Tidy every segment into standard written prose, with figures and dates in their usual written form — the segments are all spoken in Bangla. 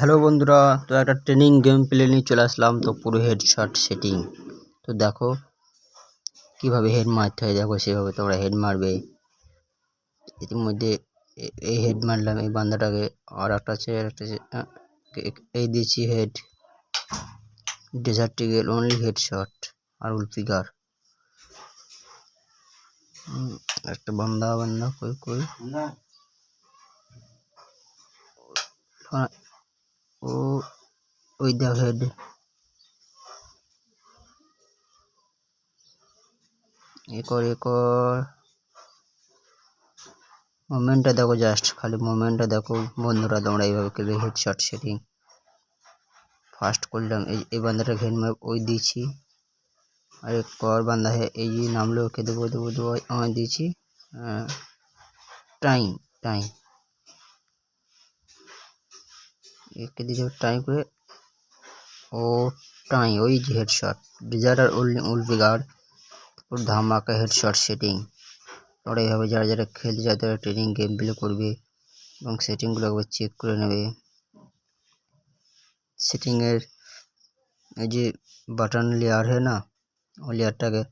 হ্যালো বন্ধুরা, তো একটা ট্রেনিং গেম প্লে নিয়ে চলে আসলাম। তো পুরো হেডশট সেটিং। তো দেখো কিভাবে হেড মারতে হয়, দেখো সেভাবে তোমরা হেড মারবে। ইতিমধ্যে এই হেড মারলাম এই বান্দাটাকে, আর একটা আছে এই দিয়েছি head. Desert eagle only headshot আর উলফিগার। একটা বান্দা কই কই ও ওই দেখ হেড। একর মোমেন্টটা দেখো, জাস্ট খালি মোমেন্টটা দেখো বন্ধুরা। তোমরা এইভাবে খেলবে হেডশট সেটিং। ফার্স্ট করলাম এই বান্দাটা হেড মার ওই দিয়েছি, আর एक और बंदा है ये नाम लो के देबो আমি দিয়েছি টাইম টাইম একে দিয়েছি টাইম করে ও টাইম ওই যে হেডশট ডিজার্ট আর উলফিগার পুরো ধামাকা হেডশট সেটিং। তোমরা এইভাবে যারা যারা খেলতে চায় তারা ট্রেনিং গেম প্লে করবে এবং সেটিংগুলো একবার চেক করে নেবে। সেটিংয়ের এই যে বাটন লেয়ার है না, ওই লেয়ারটাকে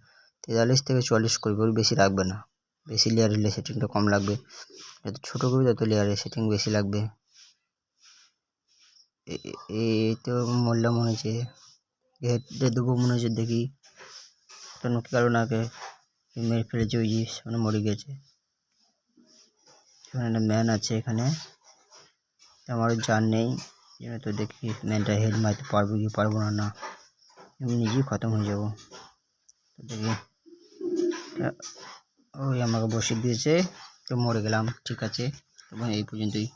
43 থেকে 44 করবে, ওর বেশি রাখবে না। বেশি লেয়ার হলে সেটিংটা কম লাগবে, যত ছোটো করবে তত লেয়ারের সেটিং বেশি লাগবে। এই তো মরলাম মনে হচ্ছে, হেডে দেবো মনে হচ্ছে। দেখি কেন কারণ আগে মেরে ফেলেছে, ওই যে সামনে মরে গেছে। এখানে একটা ম্যান আছে, এখানে আমারও জান নেই। তো দেখি ম্যানটা হেড মারতে পারবো কি পারবো না, না আমি নিজেই খতম হয়ে যাবো। তো দেখি ওই আমাকে বসিয়ে দিয়েছে, তো মরে গেলাম। ঠিক আছে, তখন এই পর্যন্তই।